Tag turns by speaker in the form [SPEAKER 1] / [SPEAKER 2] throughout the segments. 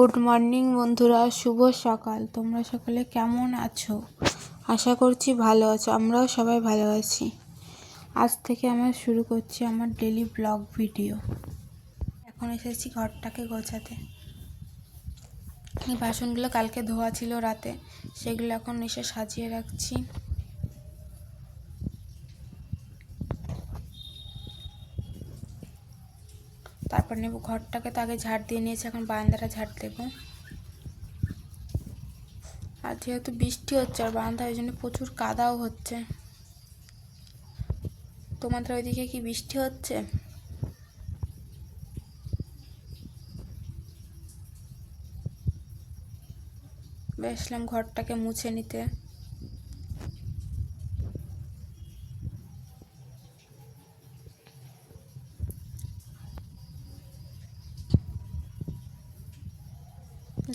[SPEAKER 1] Good morning বন্ধুরা, শুভ সকাল। তোমরা সকলে কেমন আছো? আশা করছি ভালো আছো। আমরাও সবাই ভালো আছি। আজ থেকে আমরা শুরু করছি আমার ডেলি ব্লগ ভিডিও। এখন এসেছি ঘরটাকে গোছাতে। এই বাসনগুলো কালকে ধোয়া ছিল রাতে, সেগুলো এখন এসে সাজিয়ে রাখছি। তারপর নেব ঘরটাকে, তো আগে ঝাড় দিয়ে নিয়েছি, এখন বারান্দাটা ঝাড় দেবো। আর যেহেতু বৃষ্টি হচ্ছে আর বারান্দা, ওই জন্য প্রচুর কাদাও হচ্ছে। তোমাদের ওইদিকে কি বৃষ্টি হচ্ছে? বেসলাম ঘরটাকে মুছে নিতে।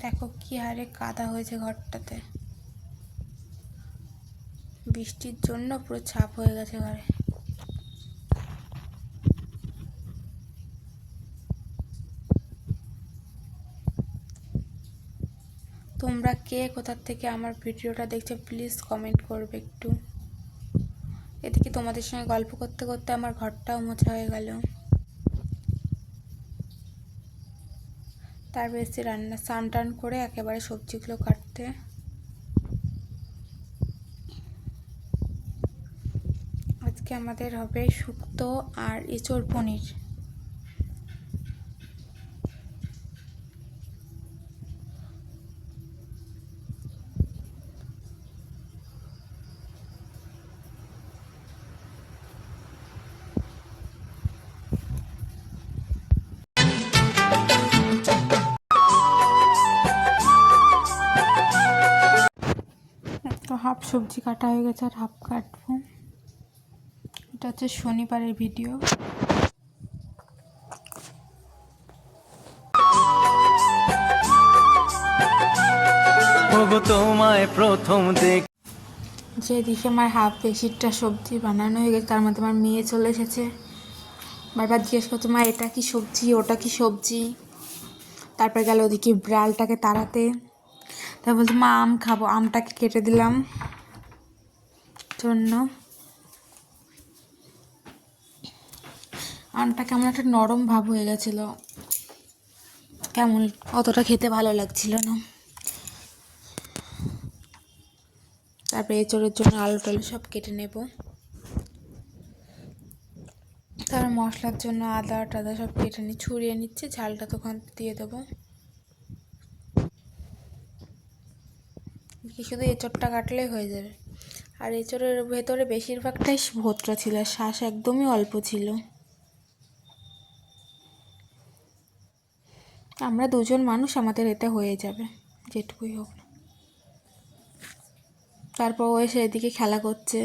[SPEAKER 1] দেখো কি হারে কাদা হয়েছে ঘরটাতে। বৃষ্টির জন্য পুরো ছাপ হয়ে গেছে ঘরে। তোমরা কে কোথার থেকে আমার ভিডিওটা দেখছো প্লিজ কমেন্ট করবে একটু। এদিকে তোমাদের সঙ্গে গল্প করতে করতে আমার ঘরটাও মোছা হয়ে গেল। তারপর এসে রান্না স্নান টান করে একেবারে সবজিগুলো কাটতে। আজকে আমাদের হবে শুক্তো আর এঁচোড় পনির। তো হাফ সবজি কাটা হয়ে গেছে আর হাফ কাটবো। এটা হচ্ছে শনিবারের ভিডিও।
[SPEAKER 2] তোমায় প্রথম
[SPEAKER 1] যেদিকে আমার হাফ বেশিটা সবজি বানানো হয়ে গেছে, তার মধ্যে আমার মেয়ে চলে এসেছে। বারবার জিজ্ঞেস করতো, মা এটা কি সবজি, ওটা কি সবজি। তারপর গেল ওদিকে বিড়ালটাকে তাড়াতে। তারপর বলছে, মা আম খাবো। আমটাকে কেটে দিলাম জন্য। আমটা কেমন একটা নরম ভাব হয়ে গেছিল, কেমন অতটা খেতে ভালো লাগছিল না। তারপরে এঁচোড়ের জন্য আলু টালু সব কেটে নেব। তারপর মশলার জন্য আদা টাদা সব কেটে ছড়িয়ে নিচ্ছে, ঝালটা তখন দিয়ে দেবো। শুধু এঁচোড়টা কাটলেই হয়ে যাবে। আর এঁচোড়ের ভেতরে বেশিরভাগটাই ভোঁতরা ছিল, শ্বাস একদমই অল্প ছিল। আমরা দুজন মানুষ, আমাদের এতে হয়ে যাবে যেটুকুই হোক না। তারপর ও এসে এদিকে খেলা করছে।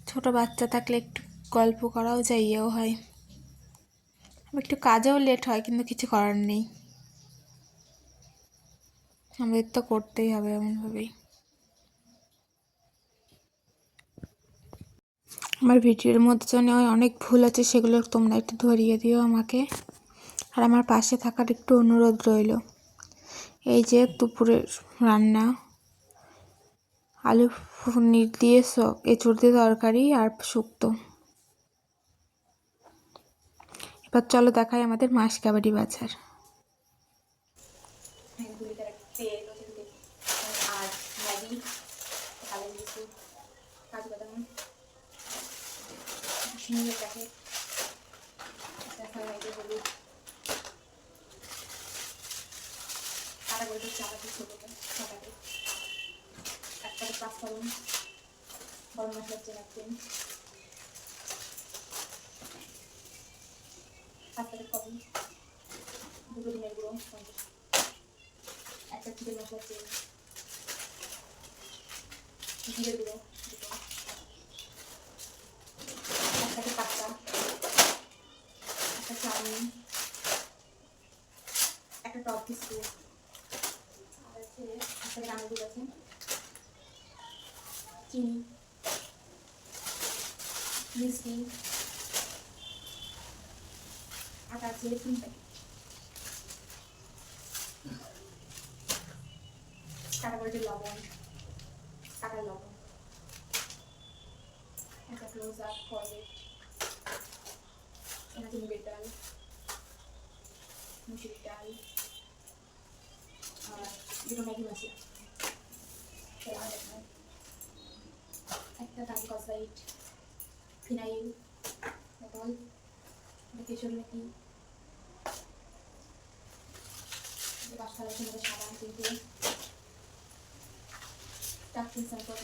[SPEAKER 1] ছোট বাচ্চা থাকলে একটু গল্প করাও যায়, ইয়েও হয়, একটু কাজেও লেট হয়, কিন্তু কিছু করার নেই, আমাদের তো করতেই হবে এমনভাবেই। আমার ভিডিওর মধ্যে জন্য অনেক ভুল আছে, সেগুলো তোমরা একটু ধরিয়ে দিও আমাকে। আর আমার পাশে থাকার একটু অনুরোধ রইল। এই যে দুপুরের রান্না, আলু পনির দিয়ে এঁচোড় দিয়ে তরকারি আর শুক্তো। এবার চলো দেখাই আমাদের মাসকাবাড়ি বাজার। গরম মশলা রাখবেন, পাঁচটাকে কপি, দুটো ডিমের গুঁড়ো, একটা চিকেন মশলা তেল, জিরে গুঁড়ো, একটাকে পাস্তা, একটা চাউমিন, একটা টপ বিস্কুট, আর আছে একটা রান্না দুধ আছে, চিনি, মিষ্টি, আটা আছে 3 প্যাকেট।
[SPEAKER 2] তারপর যে লবণ, কাঁটার লবণ, একটা ক্লোজ আপ কলগেট, এখানে মুগের ডাল, মুসুরির ডাল, আর দুটো ম্যাগি মশলা, একটা কারি কসবাইট, ফিনাইল বোতল, একটা কেশর মেথি, পাঁচটা রসুন, সাবান, তিনটে, চারটে স্যাম্পল,